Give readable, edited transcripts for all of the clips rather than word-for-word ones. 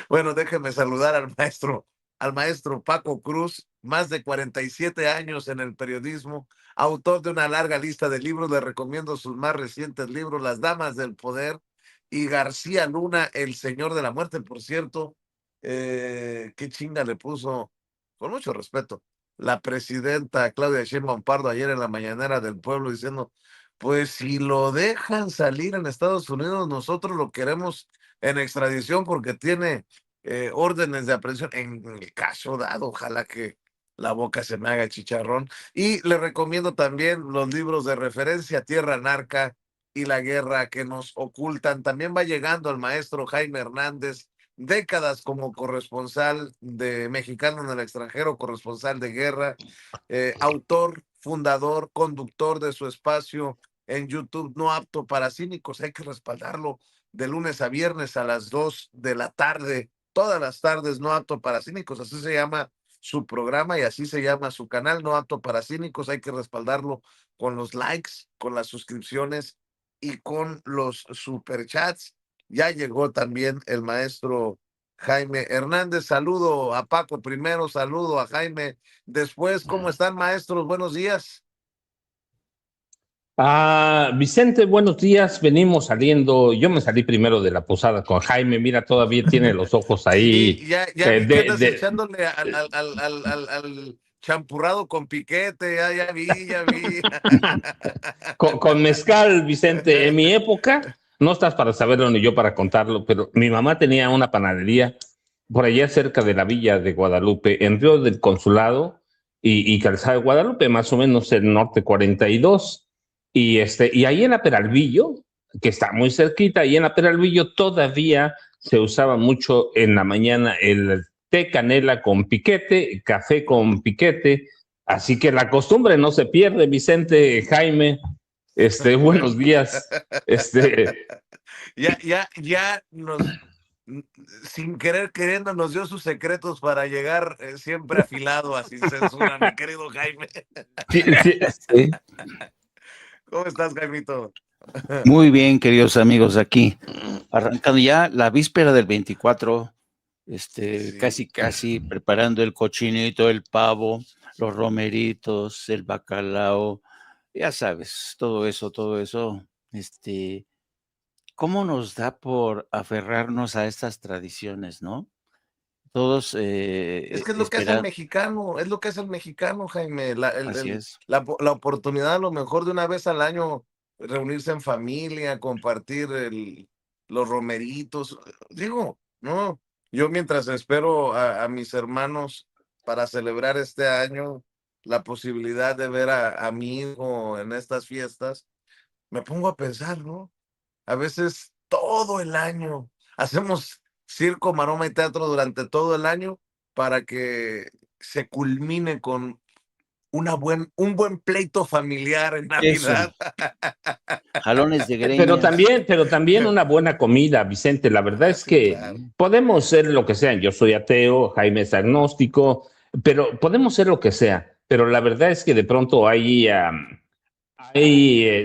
Bueno, déjeme saludar al maestro Paco Cruz, más de 47 años en el periodismo, autor de una larga lista de libros. Le recomiendo sus más recientes libros, Las Damas del Poder y García Luna, El Señor de la Muerte. Por cierto, qué chinga le puso, con mucho respeto, la presidenta Claudia Sheinbaum Pardo ayer en la mañanera del pueblo diciendo, pues si lo dejan salir en Estados Unidos, nosotros lo queremos en extradición porque tiene órdenes de aprehensión. En el caso dado, ojalá que la boca se me haga chicharrón. Y le recomiendo también los libros de referencia, Tierra Narca y La Guerra que nos ocultan. También va llegando el maestro Jaime Hernández, décadas como corresponsal de mexicano en el extranjero, corresponsal de guerra, autor, fundador, conductor de su espacio en YouTube, No Apto para Cínicos. Hay que respaldarlo de lunes a viernes a las 2 de la tarde, todas las tardes, No Apto para Cínicos, así se llama su programa y así se llama su canal, No Apto para Cínicos. Hay que respaldarlo con los likes, con las suscripciones y con los superchats. Ya llegó también el maestro Jaime Hernández. Saludo a Paco primero, saludo a Jaime después. ¿Cómo están, maestros? Buenos días. Vicente, buenos días. Venimos saliendo. Yo me salí primero de la posada con Jaime. Mira, todavía tiene los ojos Sí, ahí. ya vi que andas echándole al champurrado con piquete, ya vi, ya vi. Con mezcal, Vicente. En mi época, no estás para saberlo ni yo para contarlo, pero mi mamá tenía una panadería por allá cerca de la villa de Guadalupe, en Río del Consulado y Calzada de Guadalupe, más o menos el norte 42. Y ahí en la Peralvillo, que está muy cerquita, y en la Peralvillo todavía se usaba mucho en la mañana el té canela con piquete, café con piquete. Así que la costumbre no se pierde, Vicente, Jaime. Buenos días. Ya sin querer queriendo, nos dio sus secretos para llegar siempre afilado a Sin Censura, mi querido Jaime. Sí, sí, sí. ¿Cómo estás, Jaimito? Muy bien, queridos amigos, aquí arrancando ya la víspera del 24, Sí. casi preparando el cochinito, el pavo, los romeritos, el bacalao, ya sabes, todo eso, ¿cómo nos da por aferrarnos a estas tradiciones, no? Todos Es que es lo que hace el esperando, mexicano, es lo que hace el mexicano, Jaime. así es. La oportunidad a lo mejor de una vez al año reunirse en familia, compartir los romeritos. Digo, no, yo mientras espero a mis hermanos para celebrar este año la posibilidad de ver a mi hijo en estas fiestas, me pongo a pensar, ¿no? A veces todo el año hacemos circo, maroma y teatro durante todo el año para que se culmine con un buen pleito familiar en Eso, Navidad. jalones de Pero greñas, también, pero también una buena comida, Vicente. La verdad es Sí, que claro. podemos ser lo que sea. Yo soy ateo, Jaime es agnóstico, pero podemos ser lo que sea. Pero la verdad es que de pronto hay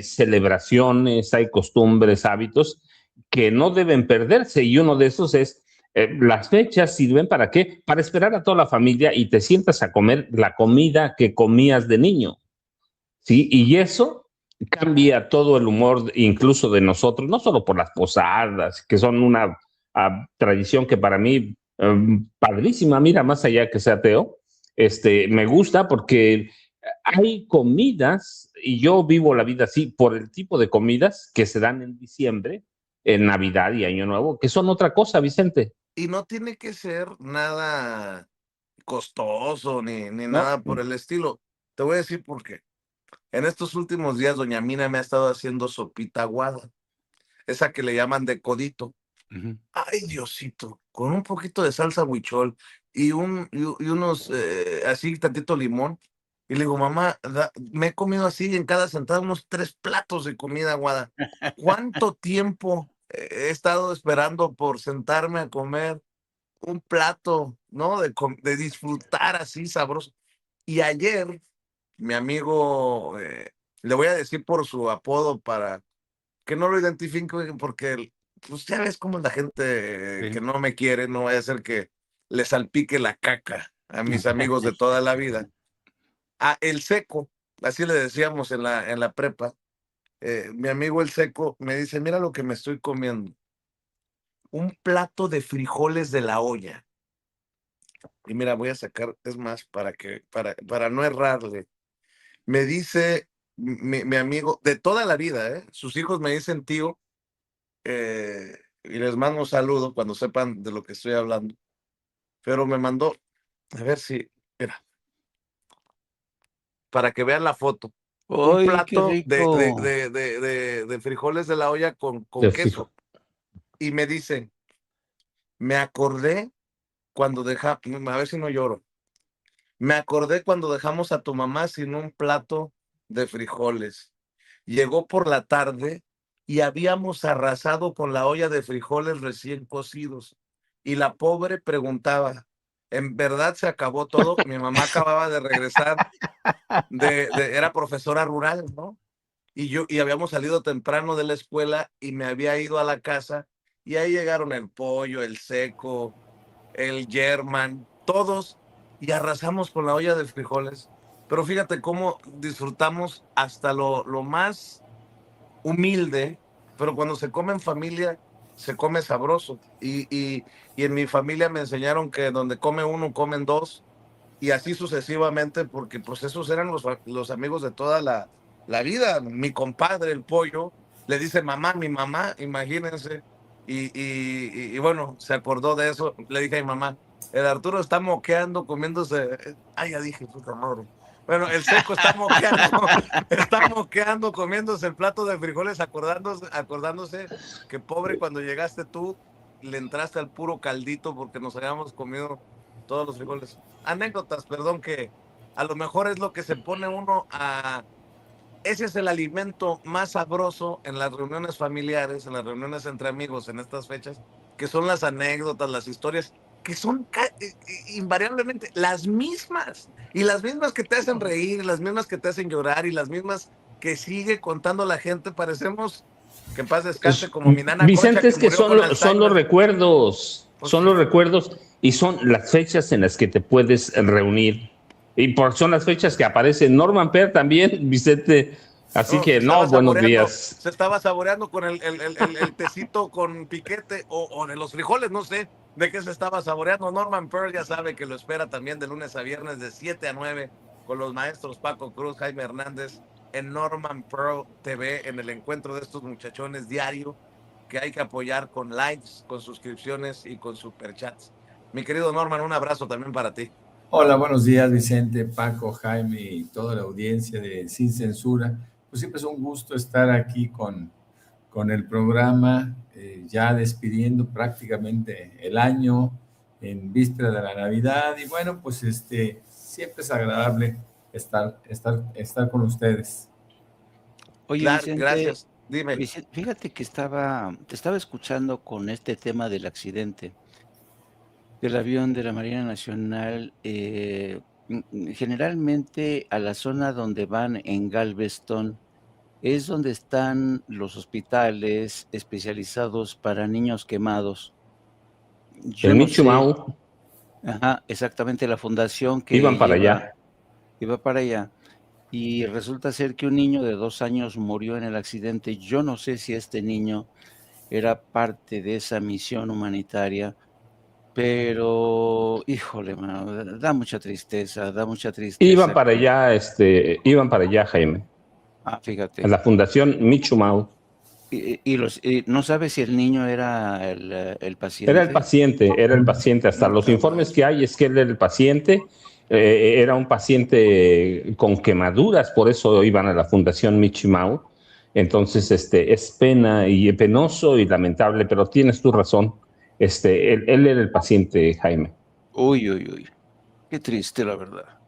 celebraciones, hay costumbres, hábitos que no deben perderse y uno de esos es las fechas sirven para qué? Para esperar a toda la familia y te sientas a comer la comida que comías de niño, ¿sí? Y eso cambia todo el humor incluso de nosotros, no solo por las posadas, que son una tradición que para mí padrísima, mira, más allá que sea ateo, me gusta porque hay comidas, y yo vivo la vida así, por el tipo de comidas que se dan en diciembre, en Navidad y Año Nuevo, que son otra cosa, Vicente. Y no tiene que ser nada costoso ni ¿no? nada por el estilo. Te voy a decir por qué. En estos últimos días, doña Mina me ha estado haciendo sopita aguada, esa que le llaman de codito. Ujú. Ay, Diosito, con un poquito de salsa huichol y unos, así, tantito limón. Y le digo, mamá, me he comido así en cada sentada unos 3 platos de comida aguada. ¿Cuánto tiempo he estado esperando por sentarme a comer un plato, ¿no? De disfrutar así sabroso. Y ayer, mi amigo, le voy a decir por su apodo para que no lo identifiquen porque pues ya ves cómo es la gente Sí. que no me quiere, no vaya a ser que le salpique la caca a mis amigos de toda la vida. El Seco, así le decíamos en la prepa, mi amigo el Seco me dice, mira lo que me estoy comiendo, un plato de frijoles de la olla. Y mira, voy a sacar, es más, para no errarle. Me dice mi amigo de toda la vida, sus hijos me dicen tío, y les mando un saludo cuando sepan de lo que estoy hablando. Pero me mandó, a ver si, mira, para que vean la foto. Un ¡Ay, qué plato rico! de frijoles de la olla con de fijo. queso. Y me dicen, me acordé cuando a ver si no lloro. Me acordé cuando dejamos a tu mamá sin un plato de frijoles. Llegó por la tarde y habíamos arrasado con la olla de frijoles recién cocidos. Y la pobre preguntaba, ¿en verdad se acabó todo? Mi mamá acababa de regresar, era profesora rural, ¿no? Y habíamos salido temprano de la escuela y me había ido a la casa y ahí llegaron el pollo, el Seco, el German, todos, y arrasamos con la olla de frijoles. Pero fíjate cómo disfrutamos hasta lo más humilde, pero cuando se come en familia, se come sabroso. Y en mi familia me enseñaron que donde come uno, comen dos, y así sucesivamente, porque pues esos eran los amigos de toda la vida. Mi compadre, el pollo, le dice mamá, mi mamá, imagínense. Y bueno, se acordó de eso. Le dije a mi mamá, el Arturo está moqueando, comiéndose. Ay, ya dije, puta madre. Bueno, el Seco está moqueando, está moqueando, comiéndose el plato de frijoles, acordándose que pobre cuando llegaste tú, le entraste al puro caldito porque nos habíamos comido todos los frijoles. Anécdotas, perdón, que a lo mejor es lo que se pone uno a... Ese es el alimento más sabroso en las reuniones familiares, en las reuniones entre amigos, en estas fechas, que son las anécdotas, las historias, que son invariablemente las mismas, y las mismas que te hacen reír, las mismas que te hacen llorar, y las mismas que sigue contando la gente. Parecemos, que en paz descanse, como mi nana Concha, Vicente, que es que murió con son los Alzheimer. recuerdos, Pues son sí. los recuerdos y son las fechas en las que te puedes reunir. Son las fechas que aparece Norman Pear también, Vicente. Así No, que no, buenos días. se estaba saboreando con el tecito con piquete o de los frijoles, no sé de qué se estaba saboreando. Norman Pearl ya sabe que lo espera también de lunes a viernes de 7 a 9 con los maestros Paco Cruz, Jaime Hernández en Norman Pearl TV, en el encuentro de estos muchachones diario que hay que apoyar con likes, con suscripciones y con superchats. Mi querido Norman, un abrazo también para ti. Hola, buenos días, Vicente, Paco, Jaime y toda la audiencia de Sin Censura. Pues siempre es un gusto estar aquí con el programa, ya despidiendo prácticamente el año en víspera de la Navidad. Y bueno, pues siempre es agradable estar con ustedes. Oye, Claro, Vicente, gracias. Dime. Fíjate que te estaba escuchando con este tema del accidente del avión de la Marina Nacional. Generalmente a la zona donde van en Galveston es donde están los hospitales especializados para niños quemados. Yo El no Michu sé, Mau ajá, exactamente la fundación iban que para allá. iba para allá. Y resulta ser que un niño de 2 años murió en el accidente. Yo no sé si este niño era parte de esa misión humanitaria, pero híjole, mano, da mucha tristeza que Iban para allá, Jaime. A fíjate. la Fundación Michu Mau. Y no sabes si el niño era el paciente. Era el paciente. Hasta los Puta informes madre. que hay es que él era el paciente. Era un paciente con quemaduras, por eso iban a la Fundación Michimau. Entonces, es pena y penoso y lamentable, pero tienes tu razón. Él era el paciente, Jaime. Uy, uy, uy. Qué triste, la verdad.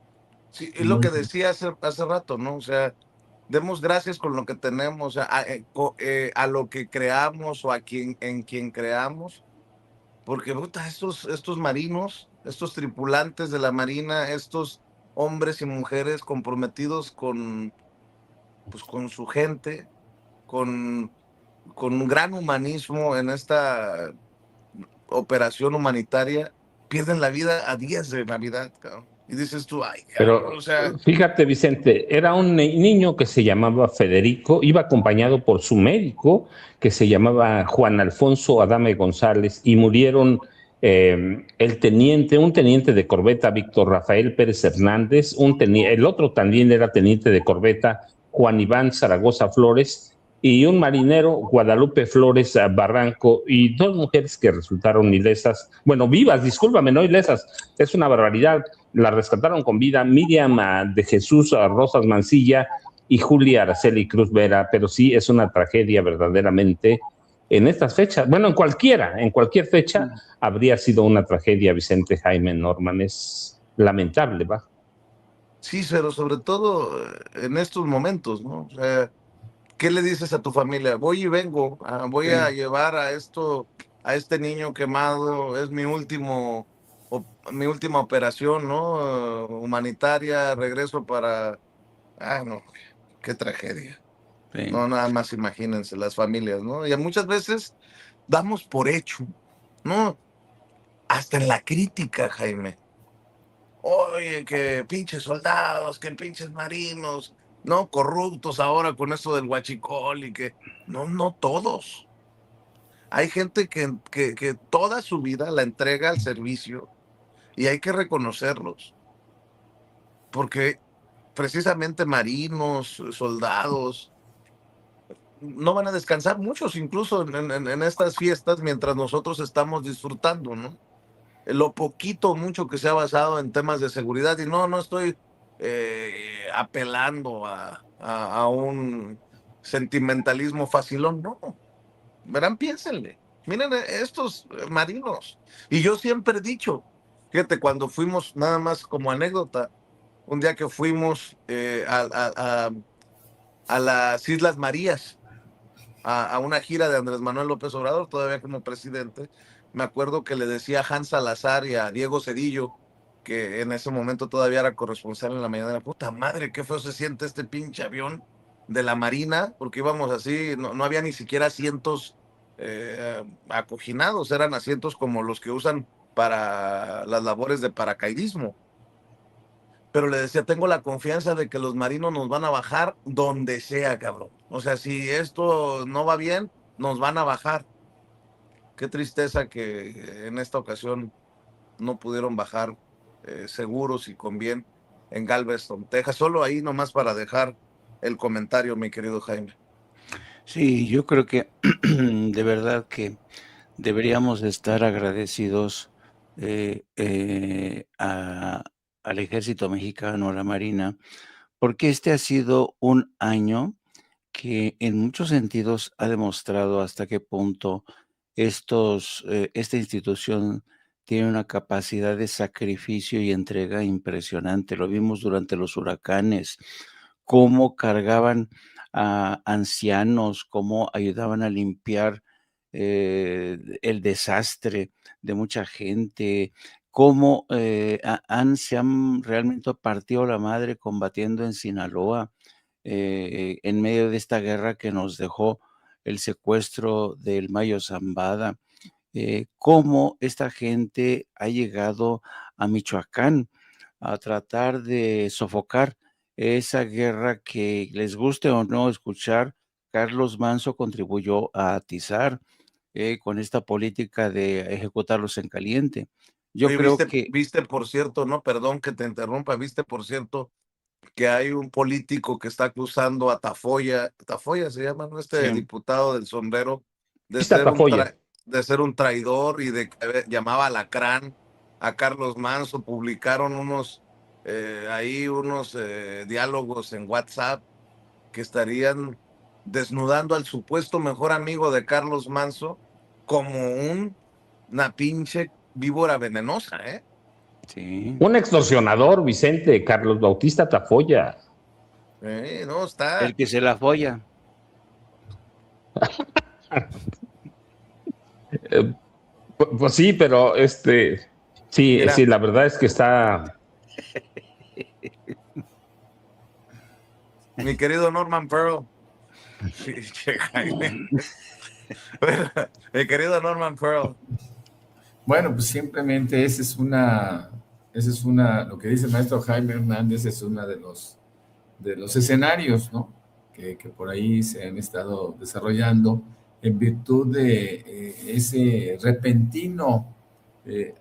Sí, es lo que decía hace rato, ¿no? O sea, demos gracias con lo que tenemos, o sea, a lo que creamos o en quien creamos, porque puta, estos marinos, estos tripulantes de la Marina, estos hombres y mujeres comprometidos con, pues, con su gente, con con un gran humanismo en esta operación humanitaria, pierden la vida a días de Navidad, cabrón. Y dices tú, ay, cabrón, Pero o sea, fíjate, Vicente, era un niño que se llamaba Federico, iba acompañado por su médico, que se llamaba Juan Alfonso Adame González, y murieron un teniente de corbeta, Víctor Rafael Pérez Hernández, el otro también era teniente de corbeta, Juan Iván Zaragoza Flores, y un marinero, Guadalupe Flores Barranco, y dos mujeres que resultaron ilesas, bueno, vivas, discúlpame, no ilesas, es una barbaridad. La rescataron con vida Miriam de Jesús Rosas Mancilla y Julia Araceli Cruz Vera, pero sí es una tragedia verdaderamente en estas fechas. Bueno, en cualquier fecha habría sido una tragedia, Vicente Jaime Norman. Es lamentable, ¿va? sí, pero sobre todo en estos momentos, ¿no? O sea, ¿qué le dices a tu familia? Voy y vengo, voy a llevar a este niño quemado, es mi última operación, ¿no? Humanitaria, regreso para... Ah, no, qué tragedia. Sí. No, nada más imagínense las familias, ¿no? Y muchas veces damos por hecho, ¿no? Hasta en la crítica, Jaime. Oye, que pinches soldados, que pinches marinos, ¿no? Corruptos ahora con esto del huachicol y que... No, no todos. Hay gente que toda su vida la entrega al servicio y hay que reconocerlos, porque precisamente marinos, soldados, no van a descansar muchos, incluso en estas fiestas, mientras nosotros estamos disfrutando, ¿no? Lo poquito o mucho que se ha basado en temas de seguridad, y no estoy apelando a un sentimentalismo facilón, no. Verán, piénsenle. Miren estos marinos. Y yo siempre he dicho, fíjate, cuando fuimos, nada más como anécdota, un día que fuimos a las Islas Marías, a una gira de Andrés Manuel López Obrador, todavía como presidente, me acuerdo que le decía a Hans Salazar y a Diego Cedillo, que en ese momento todavía era corresponsal en la mañana, puta madre, qué feo se siente este pinche avión de la Marina, porque íbamos así, no había ni siquiera asientos acoginados, eran asientos como los que usan para las labores de paracaidismo. Pero le decía, tengo la confianza de que los marinos nos van a bajar donde sea, cabrón. O sea, si esto no va bien, nos van a bajar. Qué tristeza que en esta ocasión no pudieron bajar seguros y con bien en Galveston, Texas. Solo ahí nomás para dejar el comentario, mi querido Jaime. Sí, yo creo que de verdad que deberíamos estar agradecidos al ejército mexicano, a la Marina, porque este ha sido un año que en muchos sentidos ha demostrado hasta qué punto esta institución tiene una capacidad de sacrificio y entrega impresionante. Lo vimos durante los huracanes, cómo cargaban a ancianos, cómo ayudaban a limpiar el desastre de mucha gente, cómo se han realmente partido la madre combatiendo en Sinaloa en medio de esta guerra que nos dejó el secuestro del Mayo Zambada, cómo esta gente ha llegado a Michoacán a tratar de sofocar esa guerra que, les guste o no escuchar, Carlos Manso contribuyó a atizar con esta política de ejecutarlos en caliente. Yo Oye, creo que viste, por cierto, no, perdón que te interrumpa, viste, por cierto, que hay un político que está acusando a Tafoya se llama, ¿no? Este sí, diputado del sombrero, de Esta ser Tafoya. de ser un traidor y de que llamaba alacrán a Carlos Manso. Publicaron unos diálogos en WhatsApp que estarían desnudando al supuesto mejor amigo de Carlos Manso como una pinche víbora venenosa, ¿eh? sí. Un extorsionador, Vicente, Carlos Bautista Tafoya. No, está... El que se la folla. Pues sí, pero sí, Mira, la verdad es que está. mi querido Norman Pearl, pinche Jaime, Bueno, mi querido Norman Pearl. Bueno, pues simplemente lo que dice el maestro Jaime Hernández es una de los escenarios, ¿no? Que por ahí se han estado desarrollando en virtud de ese repentino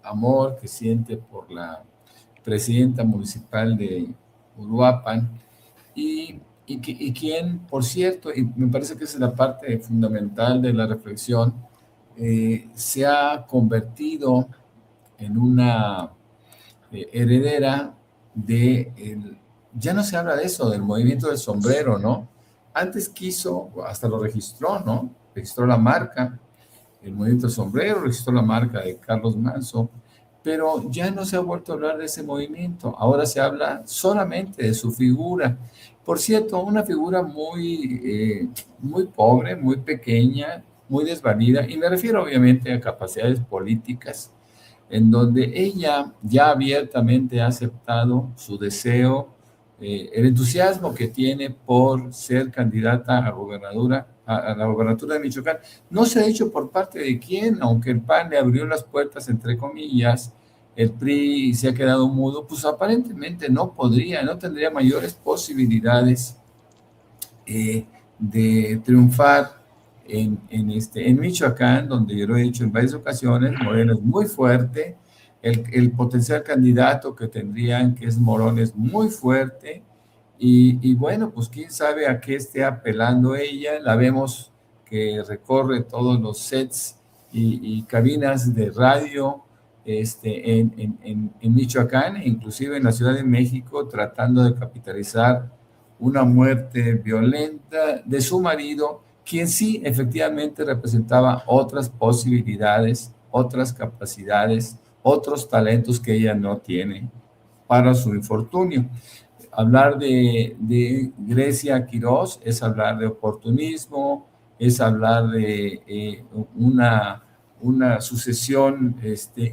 amor que siente por la presidenta municipal de Uruapan y quien, por cierto, y me parece que esa es la parte fundamental de la reflexión, se ha convertido en una heredera ya no se habla de eso, del movimiento del sombrero, ¿no? Antes quiso, hasta lo registró, ¿no? Registró la marca, el movimiento del sombrero, registró la marca de Carlos Manso, pero ya no se ha vuelto a hablar de ese movimiento, ahora se habla solamente de su figura. Por cierto, una figura muy pobre, muy pequeña, muy desvalida, y me refiero obviamente a capacidades políticas, en donde ella ya abiertamente ha aceptado su deseo, el entusiasmo que tiene por ser candidata a la gobernatura de Michoacán. No se ha dicho por parte de quién, aunque el PAN le abrió las puertas, entre comillas, el PRI se ha quedado mudo, pues aparentemente no tendría mayores posibilidades de triunfar en Michoacán, donde yo lo he dicho en varias ocasiones. Moreno es muy fuerte, el potencial candidato que tendrían, que es Morón, es muy fuerte, y bueno, pues quién sabe a qué esté apelando ella. La vemos que recorre todos los sets y cabinas de radio en Michoacán, e inclusive en la Ciudad de México, tratando de capitalizar una muerte violenta de su marido, quien sí efectivamente representaba otras posibilidades, otras capacidades, otros talentos que ella no tiene para su infortunio. Hablar de Grecia Quirós es hablar de oportunismo, es hablar de una sucesión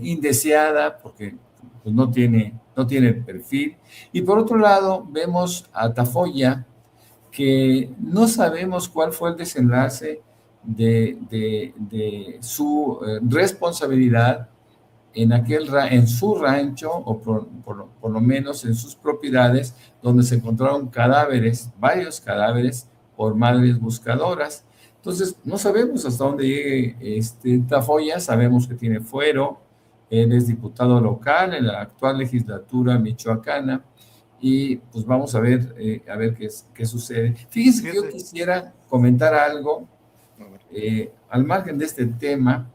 indeseada, porque pues, no tiene el perfil. Y por otro lado, vemos a Tafoya, que no sabemos cuál fue el desenlace de su responsabilidad en su rancho, o por lo menos en sus propiedades, donde se encontraron varios cadáveres por madres buscadoras. Entonces, no sabemos hasta dónde llegue Tafoya. Sabemos que tiene fuero, él es diputado local en la actual legislatura michoacana, y pues vamos a ver qué sucede. Fíjense que yo quisiera comentar algo al margen de este tema,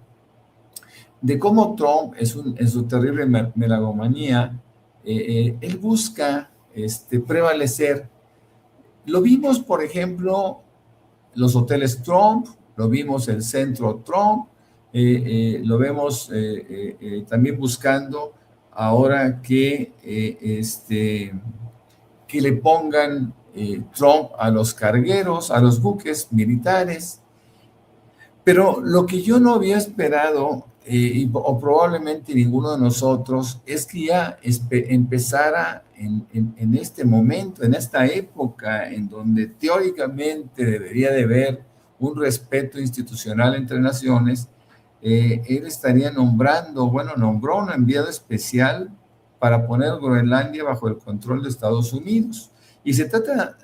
de cómo Trump, en su terrible megalomanía, él busca prevalecer. Lo vimos, por ejemplo, los hoteles Trump, lo vimos el centro Trump, lo vemos también buscando ahora que le pongan Trump a los cargueros, a los buques militares. Pero lo que yo no había esperado, o probablemente ninguno de nosotros, es que ya empezara en este momento, en esta época, en donde teóricamente debería de haber un respeto institucional entre naciones, él estaría nombró un enviado especial para poner Groenlandia bajo el control de Estados Unidos. Y se trata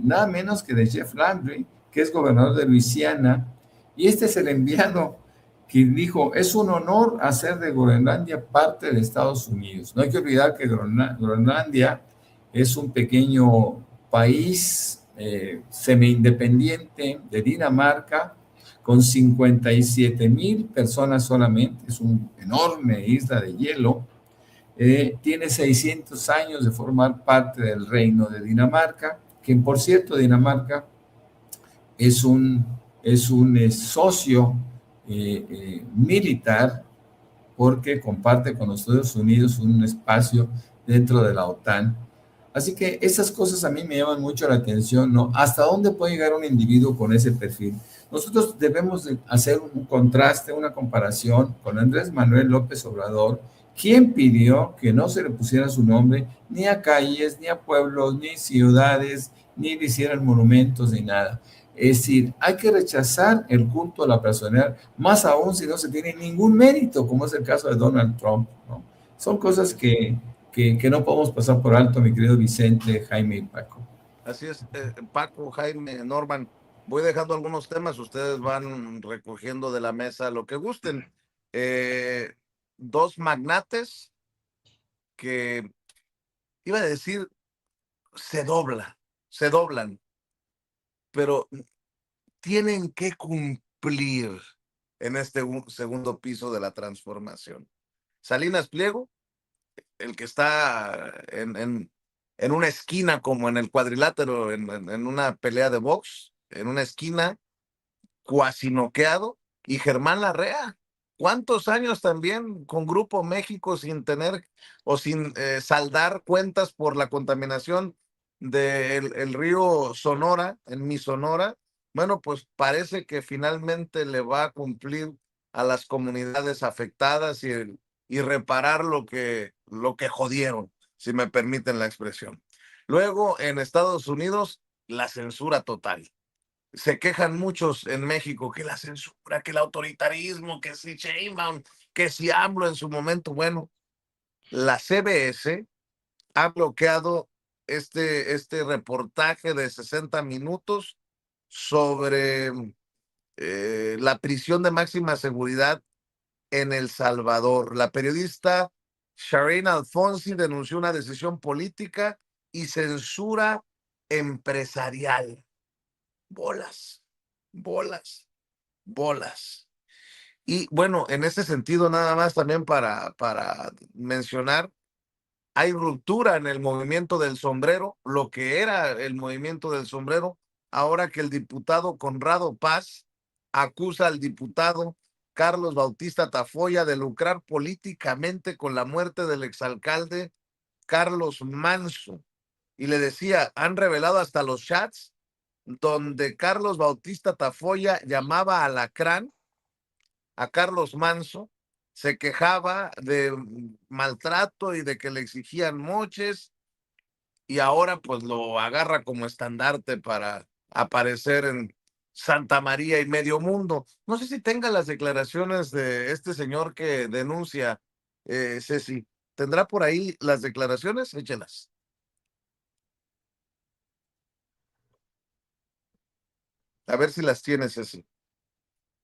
nada menos que de Jeff Landry, que es gobernador de Luisiana, y este es el enviado que dijo: es un honor hacer de Groenlandia parte de Estados Unidos. No hay que olvidar que Groenlandia es un pequeño país semi-independiente de Dinamarca, con 57,000 personas solamente. Es una enorme isla de hielo. Tiene 600 años de formar parte del reino de Dinamarca, que por cierto Dinamarca es un socio militar, porque comparte con los Estados Unidos un espacio dentro de la OTAN. Así que esas cosas a mí me llaman mucho la atención, ¿no? ¿Hasta dónde puede llegar un individuo con ese perfil? Nosotros debemos de hacer un contraste, una comparación con Andrés Manuel López Obrador, quien pidió que no se le pusiera su nombre ni a calles, ni a pueblos, ni ciudades, ni le hicieran monumentos, ni nada. Es decir, hay que rechazar el culto a la personalidad, más aún si no se tiene ningún mérito, como es el caso de Donald Trump, ¿no? Son cosas que no podemos pasar por alto, mi querido Vicente, Jaime y Paco. Así es, Paco, Jaime, Norman, voy dejando algunos temas, ustedes van recogiendo de la mesa lo que gusten. Dos magnates que, iba a decir, se doblan, pero tienen que cumplir en este segundo piso de la transformación. Salinas Pliego, el que está en una esquina, como en el cuadrilátero, en una pelea de box, en una esquina, cuasi noqueado, y Germán Larrea. ¿Cuántos años también con Grupo México sin tener o sin saldar cuentas por la contaminación del el río Sonora, en mi Sonora? Bueno, pues parece que finalmente le va a cumplir a las comunidades afectadas y reparar lo que jodieron, si me permiten la expresión. Luego, en Estados Unidos, la censura total. Se quejan muchos en México que la censura, que el autoritarismo, que si Sheinbaum, que si AMLO en su momento. Bueno, la CBS ha bloqueado este reportaje de 60 minutos sobre la prisión de máxima seguridad en El Salvador. La periodista Shireen Alfonsi denunció una decisión política y censura empresarial. Bolas, bolas, bolas. Y bueno, en ese sentido, nada más también para mencionar, hay ruptura en el movimiento del sombrero, lo que era el movimiento del sombrero, ahora que el diputado Conrado Paz acusa al diputado Carlos Bautista Tafoya de lucrar políticamente con la muerte del exalcalde Carlos Manso. Y le decía, han revelado hasta los chats donde Carlos Bautista Tafoya llamaba alacrán a Carlos Manso, se quejaba de maltrato y de que le exigían moches, y ahora pues lo agarra como estandarte para aparecer en Santa María y medio mundo. No sé si tenga las declaraciones de este señor que denuncia, Ceci. ¿Tendrá por ahí las declaraciones? Échelas. A ver si las tienes, Ceci.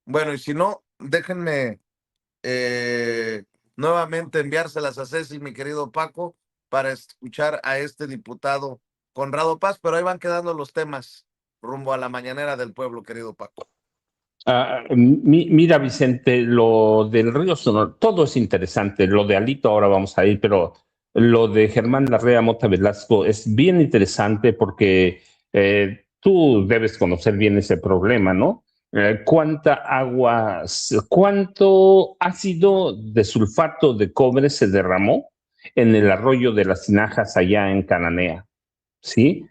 Bueno, y si no, déjenme nuevamente enviárselas a Ceci, mi querido Paco, para escuchar a este diputado Conrado Paz, pero ahí van quedando los temas rumbo a la mañanera del pueblo, querido Paco. Mira, Vicente, lo del río Sonora, todo es interesante. Lo de Alito ahora vamos a ir, pero lo de Germán Larrea Mota Velasco es bien interesante porque tú debes conocer bien ese problema, ¿no? ¿Cuánta agua, cuánto ácido de sulfato de cobre se derramó en el arroyo de las Tinajas allá en Cananea? ¿Sí?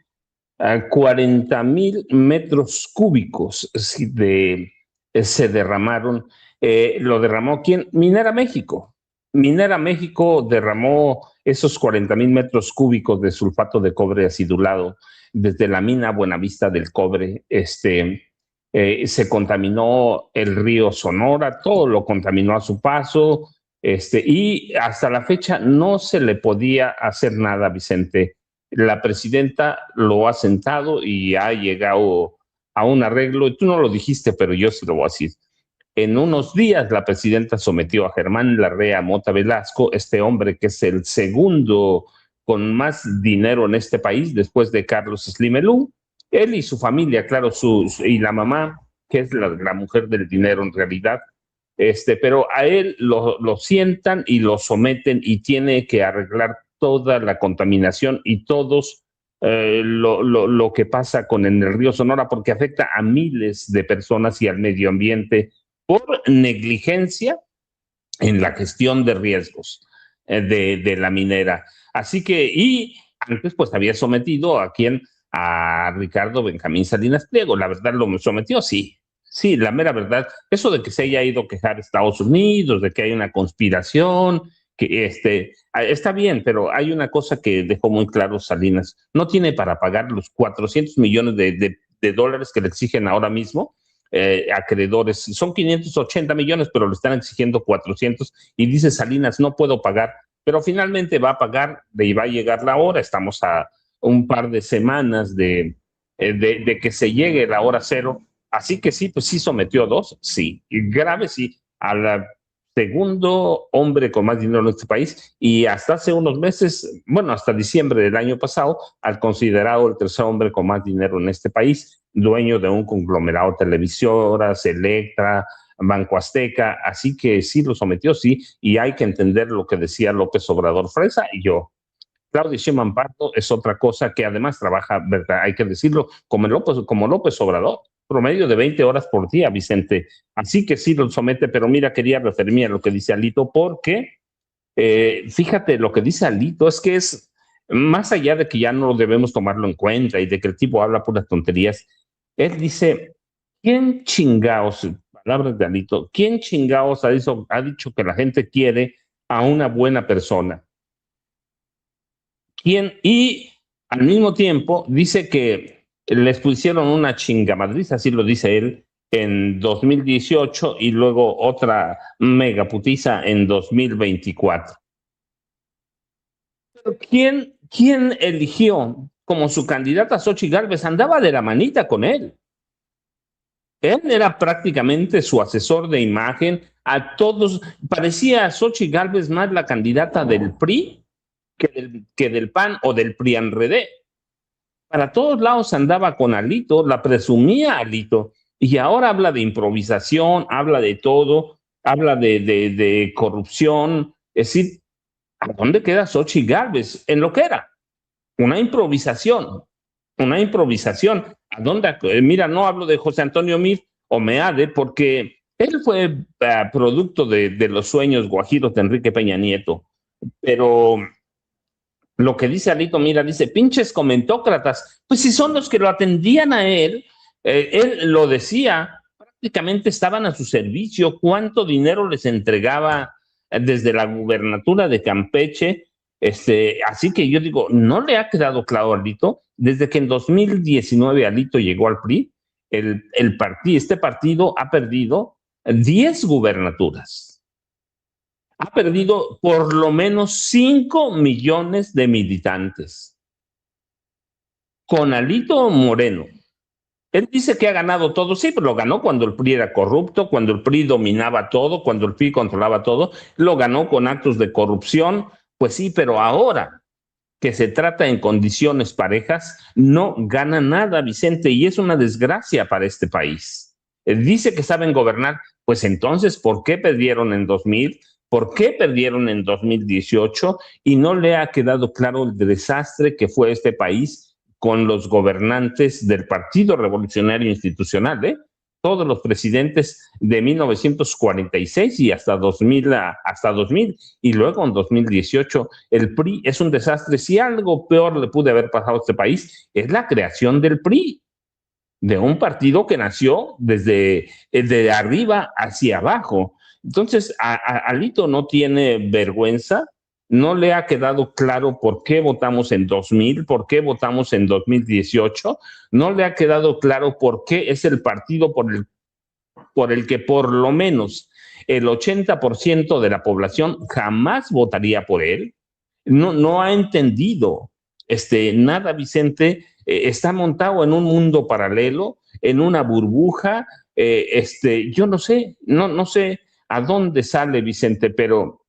40,000 metros cúbicos se derramaron. ¿Lo derramó quién? Minera México. Minera México derramó esos 40,000 metros cúbicos de sulfato de cobre acidulado desde la mina Buenavista del Cobre. Se contaminó el río Sonora, todo lo contaminó a su paso. Y hasta la fecha no se le podía hacer nada, Vicente. La presidenta lo ha sentado y ha llegado a un arreglo. Tú no lo dijiste, pero yo sí lo voy a decir. En unos días la presidenta sometió a Germán Larrea Mota Velasco, este hombre que es el segundo con más dinero en este país después de Carlos Slim Elú. Él y su familia, claro, y la mamá, que es la mujer del dinero en realidad. Pero a él lo sientan y lo someten y tiene que arreglar toda la contaminación y todos lo que pasa con el río Sonora, porque afecta a miles de personas y al medio ambiente por negligencia en la gestión de riesgos de la minera. Así que, y antes pues había sometido a Ricardo Benjamín Salinas Pliego. La verdad lo sometió, sí. Sí, la mera verdad, eso de que se haya ido a quejar a Estados Unidos, de que hay una conspiración, que está bien, pero hay una cosa que dejó muy claro Salinas, no tiene para pagar los 400 millones de de dólares que le exigen ahora mismo acreedores. Son 580 millones, pero le están exigiendo 400 y dice Salinas, no puedo pagar, pero finalmente va a pagar y va a llegar la hora. Estamos a un par de semanas de que se llegue la hora cero. Así que sí, pues sí sometió dos, sí, y grave, sí, a la segundo hombre con más dinero en este país y hasta hace unos meses, bueno, hasta diciembre del año pasado, al considerado el tercer hombre con más dinero en este país, dueño de un conglomerado de televisoras, Electra, Banco Azteca, así que sí lo sometió, sí, y hay que entender lo que decía López Obrador Fresa y yo. Claudia Sheinbaum Pardo es otra cosa que además trabaja, ¿verdad? Hay que decirlo, como López Obrador, promedio de 20 horas por día, Vicente. Así que sí lo somete, pero mira, quería referirme a lo que dice Alito, porque fíjate, lo que dice Alito es que es, más allá de que ya no debemos tomarlo en cuenta y de que el tipo habla puras tonterías, él dice, ¿quién chingaos, palabras de Alito, quién chingaos ha dicho que la gente quiere a una buena persona? Y al mismo tiempo dice que les pusieron una chingamadriz, así lo dice él, en 2018 y luego otra megaputiza en 2024. Pero ¿quién eligió como su candidata a Xochitl Gálvez? Andaba de la manita con él. Él era prácticamente su asesor de imagen. A todos, parecía a Xochitl Gálvez más la candidata del PRI que del PAN o del PRIAN-RD. Para todos lados andaba con Alito, la presumía Alito, y ahora habla de improvisación, habla de todo, habla de corrupción. Es decir, ¿a dónde queda Xochitl Gálvez? En lo que era una improvisación, una improvisación. ¿A dónde? Mira, no hablo de José Antonio Meade o Meade, porque él fue producto de los sueños guajiros de Enrique Peña Nieto, pero lo que dice Alito, mira, dice, pinches comentócratas, pues si son los que lo atendían a él lo decía, prácticamente estaban a su servicio, cuánto dinero les entregaba desde la gubernatura de Campeche, así que yo digo, ¿no le ha quedado claro a Alito? Desde que en 2019 Alito llegó al PRI, este partido ha perdido 10 gubernaturas, ha perdido por lo menos 5 millones de militantes. Con Alito Moreno. Él dice que ha ganado todo, sí, pero lo ganó cuando el PRI era corrupto, cuando el PRI dominaba todo, cuando el PRI controlaba todo, lo ganó con actos de corrupción, pues sí, pero ahora que se trata en condiciones parejas, no gana nada, Vicente, y es una desgracia para este país. Él dice que saben gobernar, pues entonces, ¿por qué perdieron en 2000? ¿Por qué perdieron en 2018? Y no le ha quedado claro el desastre que fue este país con los gobernantes del Partido Revolucionario Institucional, todos los presidentes de 1946 y hasta 2000 y luego en 2018 el PRI es un desastre. Si algo peor le pudo haber pasado a este país es la creación del PRI, de un partido que nació desde de arriba hacia abajo. Entonces, Alito no tiene vergüenza, no le ha quedado claro por qué votamos en 2000, por qué votamos en 2018, no le ha quedado claro por qué es el partido por el que por lo menos el 80% de la población jamás votaría por él. No ha entendido nada, Vicente. Está montado en un mundo paralelo, en una burbuja. Yo no sé a dónde sale, Vicente, pero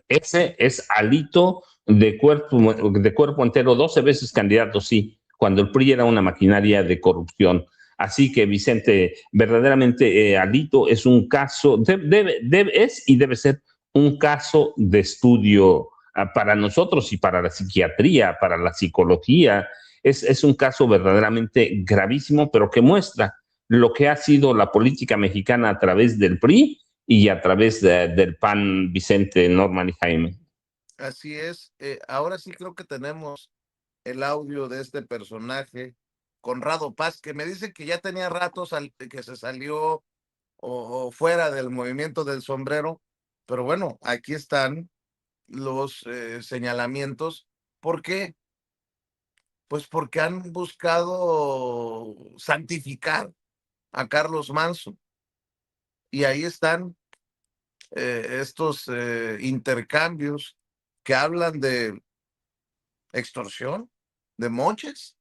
ese es Alito de cuerpo entero, 12 veces candidato, sí, cuando el PRI era una maquinaria de corrupción. Así que, Vicente, verdaderamente Alito es un caso, es y debe ser un caso de estudio para nosotros y para la psiquiatría, para la psicología. Es un caso verdaderamente gravísimo, pero que muestra lo que ha sido la política mexicana a través del PRI y a través del PAN, Vicente, Norman y Jaime. Así es. Ahora sí creo que tenemos el audio de este personaje, Conrado Paz, que me dice que ya tenía ratos que se salió o fuera del movimiento del sombrero, pero bueno, aquí están los señalamientos. ¿Por qué? Pues porque han buscado santificar a Carlos Manso. Y ahí están estos intercambios que hablan de extorsión, de moches.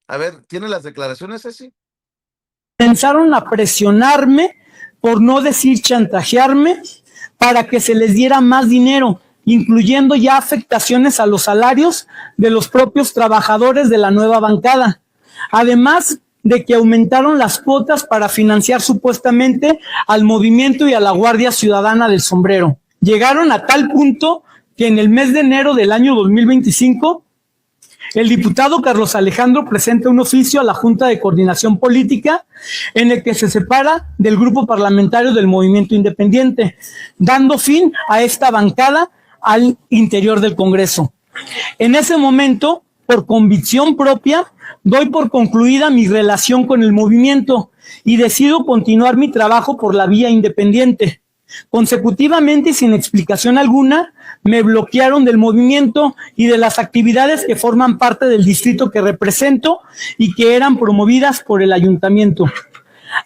A ver, ¿tiene las declaraciones, Ceci? Pensaron a presionarme, por no decir chantajearme, para que se les diera más dinero, incluyendo ya afectaciones a los salarios de los propios trabajadores de la nueva bancada. Además de que aumentaron las cuotas para financiar supuestamente al movimiento y a la Guardia Ciudadana del Sombrero. Llegaron a tal punto que en el mes de enero del año 2025, el diputado Carlos Alejandro presenta un oficio a la Junta de Coordinación Política en el que se separa del grupo parlamentario del Movimiento Independiente, dando fin a esta bancada al interior del Congreso. En ese momento, por convicción propia, doy por concluida mi relación con el movimiento y decido continuar mi trabajo por la vía independiente. Consecutivamente y sin explicación alguna, me bloquearon del movimiento y de las actividades que forman parte del distrito que represento y que eran promovidas por el ayuntamiento.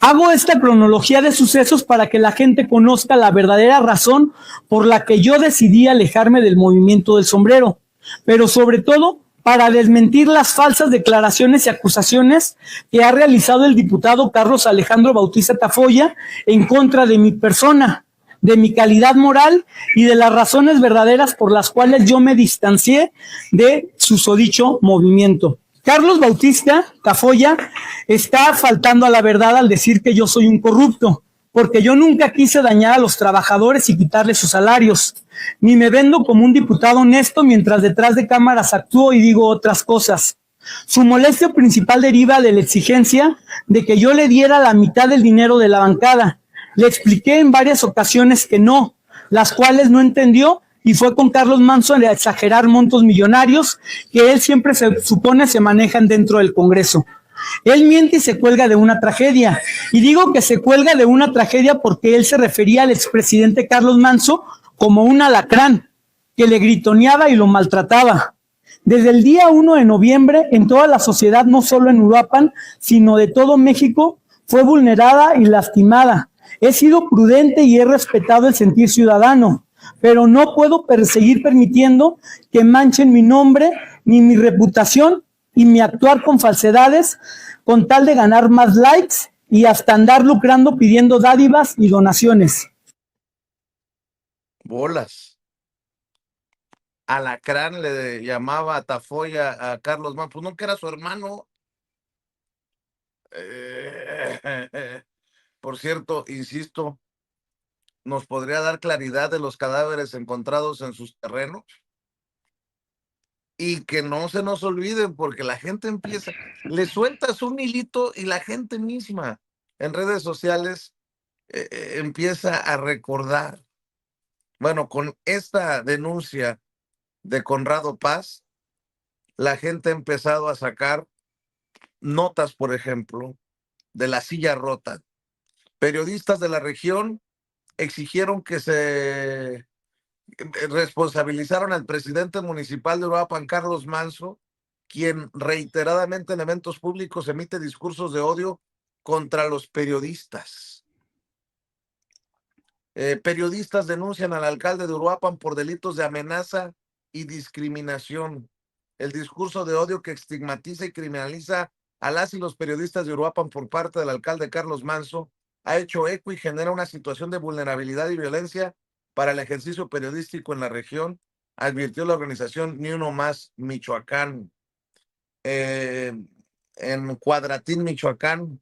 Hago esta cronología de sucesos para que la gente conozca la verdadera razón por la que yo decidí alejarme del movimiento del sombrero, pero sobre todo para desmentir las falsas declaraciones y acusaciones que ha realizado el diputado Carlos Alejandro Bautista Tafolla en contra de mi persona, de mi calidad moral y de las razones verdaderas por las cuales yo me distancié de susodicho movimiento. Carlos Bautista Tafolla está faltando a la verdad al decir que yo soy un corrupto, porque yo nunca quise dañar a los trabajadores y quitarles sus salarios, ni me vendo como un diputado honesto mientras detrás de cámaras actúo y digo otras cosas. Su molestia principal deriva de la exigencia de que yo le diera la mitad del dinero de la bancada. Le expliqué en varias ocasiones que no, las cuales no entendió y fue con Carlos Manso a exagerar montos millonarios que él siempre se supone se manejan dentro del Congreso. Él miente y se cuelga de una tragedia. Y digo que se cuelga de una tragedia porque él se refería al expresidente Carlos Manso como un alacrán que le gritoneaba y lo maltrataba. Desde el día 1 de noviembre, en toda la sociedad, no solo en Uruapan, sino de todo México, fue vulnerada y lastimada. He sido prudente y he respetado el sentir ciudadano, pero no puedo seguir permitiendo que manchen mi nombre ni mi reputación y mi actuar con falsedades con tal de ganar más likes y hasta andar lucrando pidiendo dádivas y donaciones. Bolas. Alacrán le llamaba a Tafolla a Carlos Manso, pues no que era su hermano. Por cierto, insisto, ¿nos podría dar claridad de los cadáveres encontrados en sus terrenos? Y que no se nos olviden, porque la gente empieza, le sueltas un hilito y la gente misma en redes sociales empieza a recordar. Bueno, con esta denuncia de Conrado Paz, la gente ha empezado a sacar notas, por ejemplo, de la silla rota. Periodistas de la región exigieron que se responsabilizaron al presidente municipal de Uruapan, Carlos Manso, quien reiteradamente en eventos públicos emite discursos de odio contra los periodistas. Periodistas denuncian al alcalde de Uruapan por delitos de amenaza y discriminación. El discurso de odio que estigmatiza y criminaliza a las y los periodistas de Uruapan por parte del alcalde Carlos Manso ha hecho eco y genera una situación de vulnerabilidad y violencia para el ejercicio periodístico en la región, advirtió la organización Ni Uno Más Michoacán. En Cuadratín, Michoacán,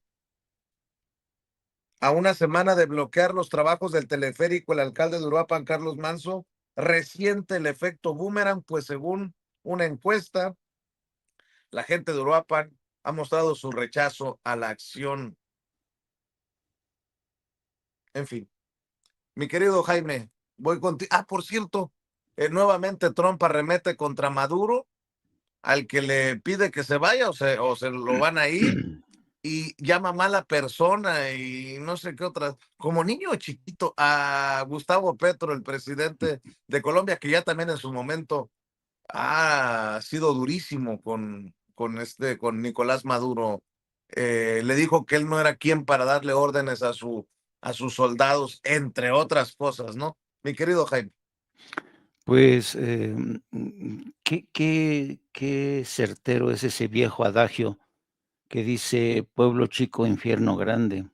a una semana de bloquear los trabajos del teleférico, el alcalde de Uruapan, Carlos Manso, resiente el efecto boomerang, pues según una encuesta, la gente de Uruapan ha mostrado su rechazo a la acción. En fin, mi querido Jaime, voy contigo. Por cierto, nuevamente Trump arremete contra Maduro, al que le pide que se vaya o se lo van a ir, y llama mala persona y no sé qué otras, como niño chiquito, a Gustavo Petro, el presidente de Colombia, que ya también en su momento ha sido durísimo con con Nicolás Maduro, le dijo que él no era quien para darle órdenes a sus soldados, entre otras cosas, ¿no? Mi querido Jaime. Pues, qué certero es ese viejo adagio que dice: "Pueblo chico, infierno grande".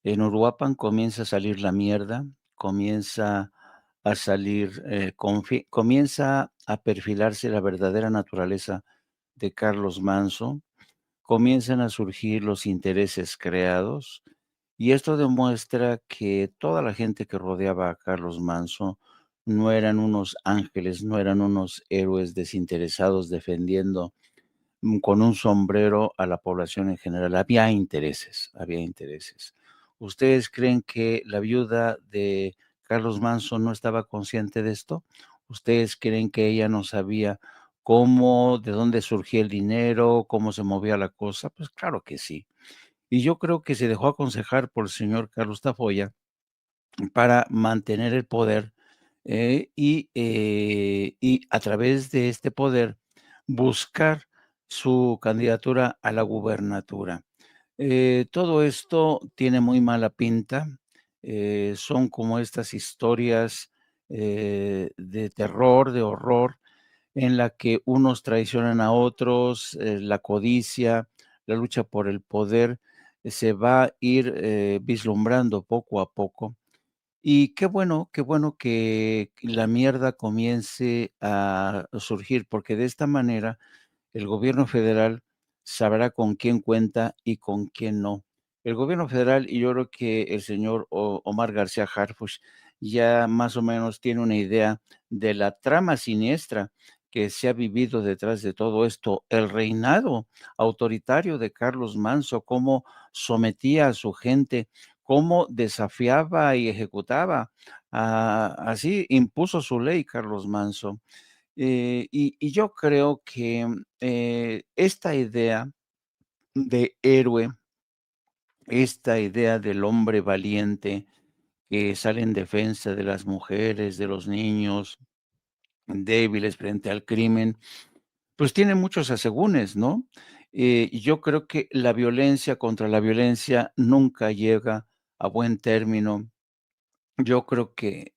En Uruapan comienza a salir la mierda, comienza a salir, comienza a perfilarse la verdadera naturaleza de Carlos Manso, comienzan a surgir los intereses creados, y esto demuestra que toda la gente que rodeaba a Carlos Manso no eran unos ángeles, no eran unos héroes desinteresados defendiendo, con un sombrero a la población en general. Había intereses, había intereses. ¿Ustedes creen que la viuda de Carlos Manso no estaba consciente de esto? ¿Ustedes creen que ella no sabía cómo, de dónde surgía el dinero, cómo se movía la cosa? Pues claro que sí. Y yo creo que se dejó aconsejar por el señor Carlos Tafoya para mantener el poder, y a través de este poder buscar su candidatura a la gubernatura. Todo esto tiene muy mala pinta, son como estas historias, de terror, de horror, en la que unos traicionan a otros, la codicia, la lucha por el poder, se va a ir, vislumbrando poco a poco. Y qué bueno que la mierda comience a surgir, porque de esta manera el gobierno federal sabrá con quién cuenta y con quién no. El gobierno federal, y yo creo que el señor Omar García Harfuch ya más o menos tiene una idea de la trama siniestra que se ha vivido detrás de todo esto, el reinado autoritario de Carlos Manso, cómo sometía a su gente, cómo desafiaba y ejecutaba, así impuso su ley Carlos Manso. Y yo creo que, esta idea de héroe, esta idea del hombre valiente que sale en defensa de las mujeres, de los niños débiles frente al crimen, pues tiene muchos asegúnes, ¿no? Y yo creo que la violencia contra la violencia nunca llega a buen término. Yo creo que,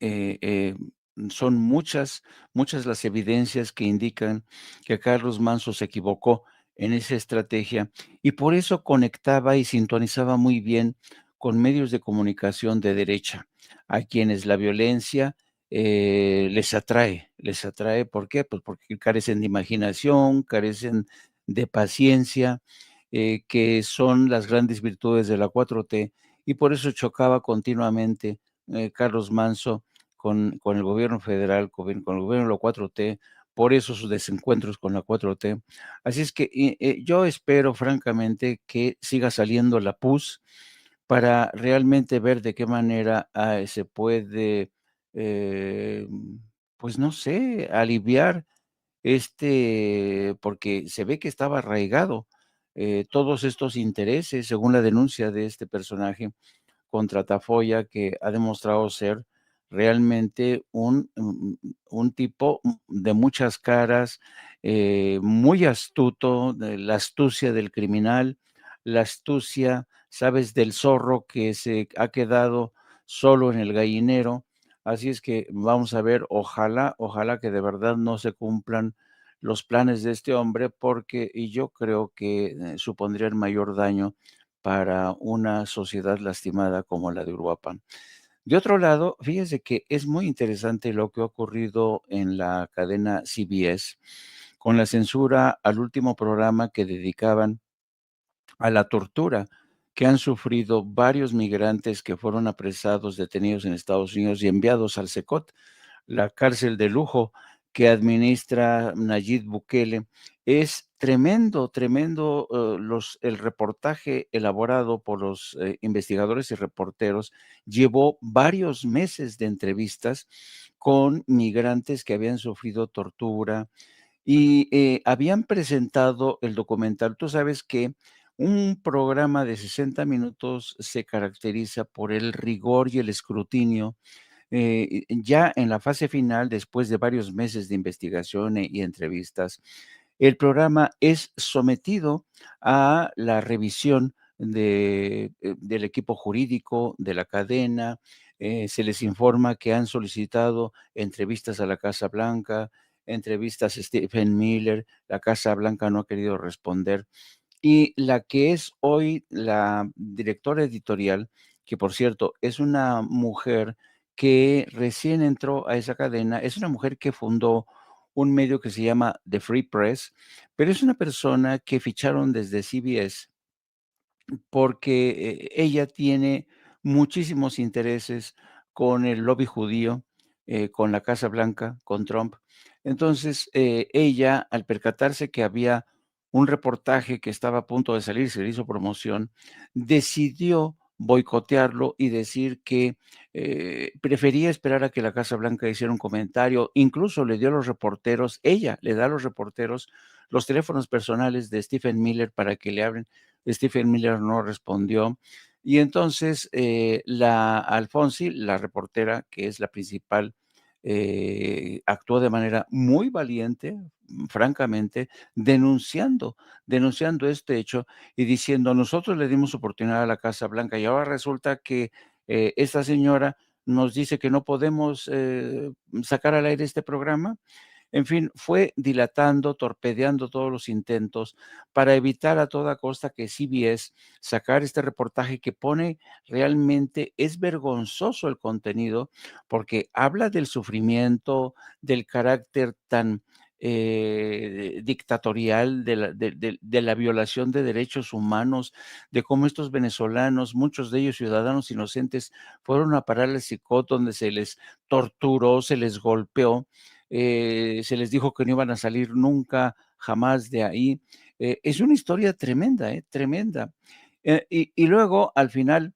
son muchas las evidencias que indican que Carlos Manso se equivocó en esa estrategia, y por eso conectaba y sintonizaba muy bien con medios de comunicación de derecha, a quienes la violencia, les atrae, ¿por qué? Pues porque carecen de imaginación, carecen de paciencia, que son las grandes virtudes de la 4T, y por eso chocaba continuamente Carlos Manso con el gobierno federal, con el gobierno de la 4T, por eso sus desencuentros con la 4T. Así es que yo espero francamente que siga saliendo la PUS para realmente ver de qué manera se puede, eh, pues no sé, aliviar porque se ve que estaba arraigado todos estos intereses, según la denuncia de este personaje contra Tafoya, que ha demostrado ser realmente un tipo de muchas caras, muy astuto, de la astucia del criminal, la astucia, ¿sabes?, del zorro que se ha quedado solo en el gallinero. Así es que vamos a ver, ojalá que de verdad no se cumplan los planes de este hombre, porque y yo creo que supondrían mayor daño para una sociedad lastimada como la de Uruapan. De otro lado, fíjese que es muy interesante lo que ha ocurrido en la cadena CBS con la censura al último programa que dedicaban a la tortura que han sufrido varios migrantes que fueron apresados, detenidos en Estados Unidos y enviados al CECOT, la cárcel de lujo que administra Nayib Bukele. Es tremendo, tremendo el reportaje elaborado por los investigadores y reporteros. Llevó varios meses de entrevistas con migrantes que habían sufrido tortura y habían presentado el documental. Tú sabes que un programa de 60 minutos se caracteriza por el rigor y el escrutinio ya en la fase final, después de varios meses de investigación y entrevistas, el programa es sometido a la revisión del equipo jurídico de la cadena. Se les informa que han solicitado entrevistas a la Casa Blanca, entrevistas a Stephen Miller, la Casa Blanca no ha querido responder. Y la que es hoy la directora editorial, que por cierto es una mujer que recién entró a esa cadena, es una mujer que fundó un medio que se llama The Free Press, pero es una persona que ficharon desde CBS porque ella tiene muchísimos intereses con el lobby judío, con la Casa Blanca, con Trump. Entonces, ella, al percatarse que había un reportaje que estaba a punto de salir, se le hizo promoción, decidió boicotearlo y decir que prefería esperar a que la Casa Blanca hiciera un comentario. Incluso le dio a los reporteros, ella le da a los reporteros los teléfonos personales de Stephen Miller para que le hablen. Stephen Miller no respondió. Y entonces la Alfonsi, la reportera, que es la principal, actuó de manera muy valiente, francamente, denunciando este hecho y diciendo, nosotros le dimos oportunidad a la Casa Blanca y ahora resulta que esta señora nos dice que no podemos sacar al aire este programa. En fin, fue dilatando, torpedeando todos los intentos para evitar a toda costa que CBS sacar este reportaje que pone realmente, es vergonzoso el contenido, porque habla del sufrimiento, del carácter tan dictatorial, de la violación de derechos humanos, de cómo estos venezolanos, muchos de ellos ciudadanos inocentes, fueron a parar al CICOT donde se les torturó, se les golpeó. Se les dijo que no iban a salir nunca, jamás de ahí. Es una historia tremenda, tremenda. Y luego, al final,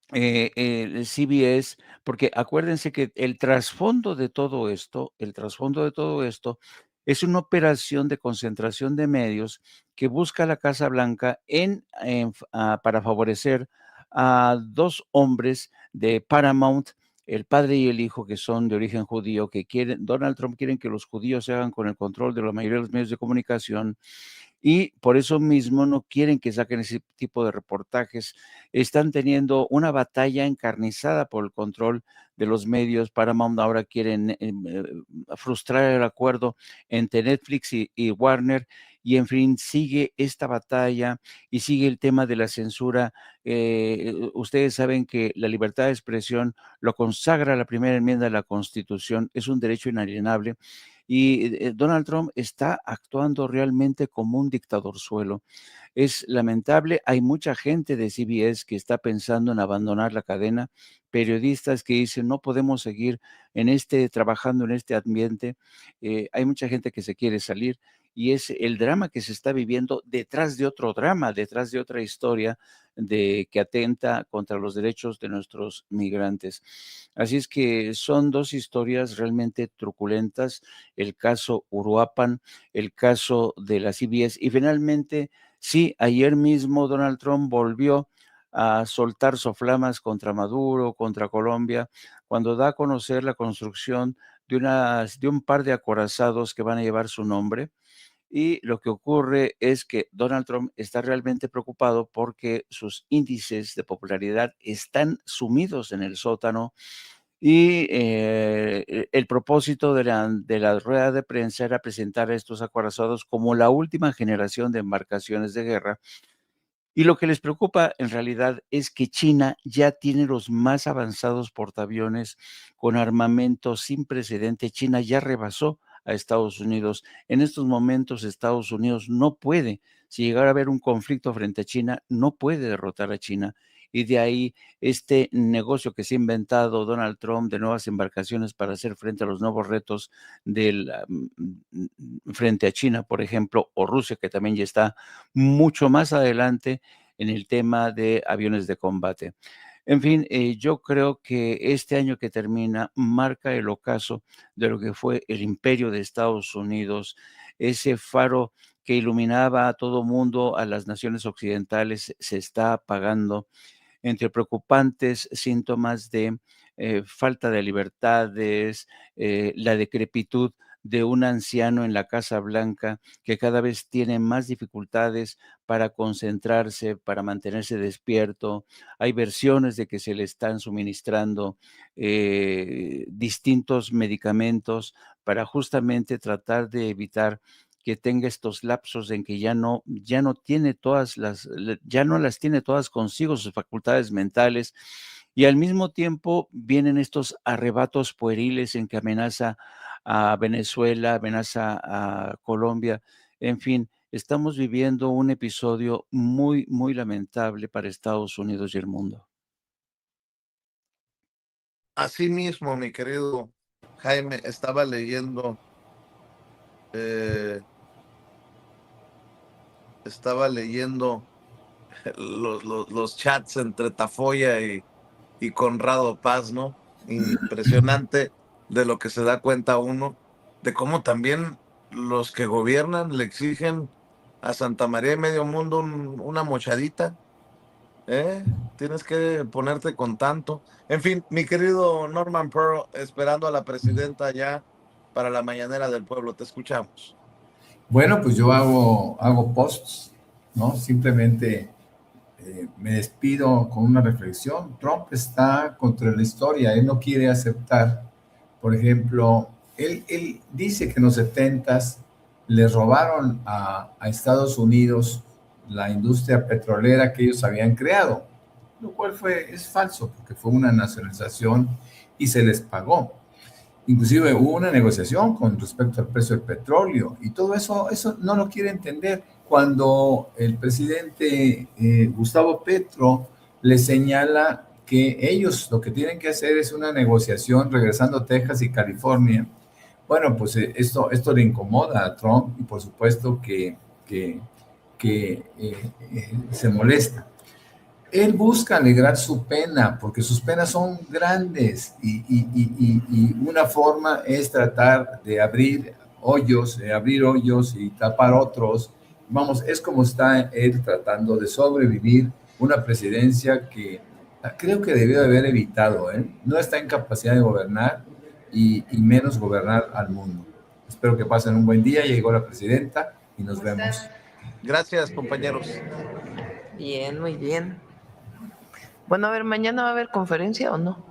el CBS, porque acuérdense que el trasfondo de todo esto es una operación de concentración de medios que busca la Casa Blanca para favorecer a dos hombres de Paramount, el padre y el hijo, que son de origen judío, Donald Trump quieren que los judíos se hagan con el control de la mayoría de los medios de comunicación, y por eso mismo no quieren que saquen ese tipo de reportajes. Están teniendo una batalla encarnizada por el control de los medios. Paramount ahora quieren frustrar el acuerdo entre Netflix y Warner, y en fin, sigue esta batalla y sigue el tema de la censura. Ustedes saben que la libertad de expresión lo consagra la primera enmienda de la Constitución, es un derecho inalienable. Y Donald Trump está actuando realmente como un dictadorzuelo. Es lamentable, hay mucha gente de CBS que está pensando en abandonar la cadena, periodistas que dicen no podemos seguir trabajando en este ambiente. Hay mucha gente que se quiere salir y es el drama que se está viviendo detrás de otro drama, detrás de otra historia que atenta contra los derechos de nuestros migrantes. Así es que son dos historias realmente truculentas, el caso Uruapan, el caso de la CBS, y finalmente, sí, ayer mismo Donald Trump volvió a soltar soflamas contra Maduro, contra Colombia, cuando da a conocer la construcción de un par de acorazados que van a llevar su nombre. Y lo que ocurre es que Donald Trump está realmente preocupado porque sus índices de popularidad están sumidos en el sótano. Y el propósito de la rueda de prensa era presentar a estos acorazados como la última generación de embarcaciones de guerra. Y lo que les preocupa en realidad es que China ya tiene los más avanzados portaaviones con armamento sin precedente. China ya rebasó a Estados Unidos. En estos momentos Estados Unidos no puede, si llegara a haber un conflicto frente a China, no puede derrotar a China. Y de ahí este negocio que se ha inventado Donald Trump de nuevas embarcaciones para hacer frente a los nuevos retos frente a China, por ejemplo, o Rusia, que también ya está mucho más adelante en el tema de aviones de combate. En fin, yo creo que este año que termina marca el ocaso de lo que fue el imperio de Estados Unidos, ese faro que iluminaba a todo mundo, a las naciones occidentales, se está apagando entre preocupantes síntomas de falta de libertades, la decrepitud de un anciano en la Casa Blanca que cada vez tiene más dificultades para concentrarse, para mantenerse despierto. Hay versiones de que se le están suministrando distintos medicamentos para justamente tratar de evitar que tenga estos lapsos en que ya no tiene ya no las tiene todas consigo, sus facultades mentales, y al mismo tiempo vienen estos arrebatos pueriles en que amenaza a Venezuela, amenaza a Colombia. En fin, estamos viviendo un episodio muy, muy lamentable para Estados Unidos y el mundo. Así mismo, mi querido Jaime, estaba leyendo los chats entre Tafoya y Conrado Paz, ¿no? Impresionante de lo que se da cuenta uno, de cómo también los que gobiernan le exigen a Santa María y Medio Mundo una mochadita, ¿eh? Tienes que ponerte con tanto. En fin, mi querido Norman Pearl, esperando a la presidenta ya para la mañanera del pueblo, te escuchamos. Bueno, pues yo hago posts, ¿no? Simplemente me despido con una reflexión. Trump está contra la historia, él no quiere aceptar, por ejemplo, él dice que en los 70s le robaron a Estados Unidos la industria petrolera que ellos habían creado, lo cual es falso, porque fue una nacionalización y se les pagó. Inclusive hubo una negociación con respecto al precio del petróleo y todo eso no lo quiere entender. Cuando el presidente Gustavo Petro le señala que ellos lo que tienen que hacer es una negociación regresando a Texas y California, bueno, pues esto le incomoda a Trump y por supuesto que se molesta. Él busca alegrar su pena porque sus penas son grandes y una forma es tratar de abrir hoyos y tapar otros. Vamos, es como está él tratando de sobrevivir una presidencia que creo que debió de haber evitado. No está en capacidad de gobernar y menos gobernar al mundo. Espero que pasen un buen día. Ya llegó la presidenta y nos vemos. Gracias, compañeros. Bien, muy bien. Bueno, a ver, ¿mañana va a haber conferencia o no?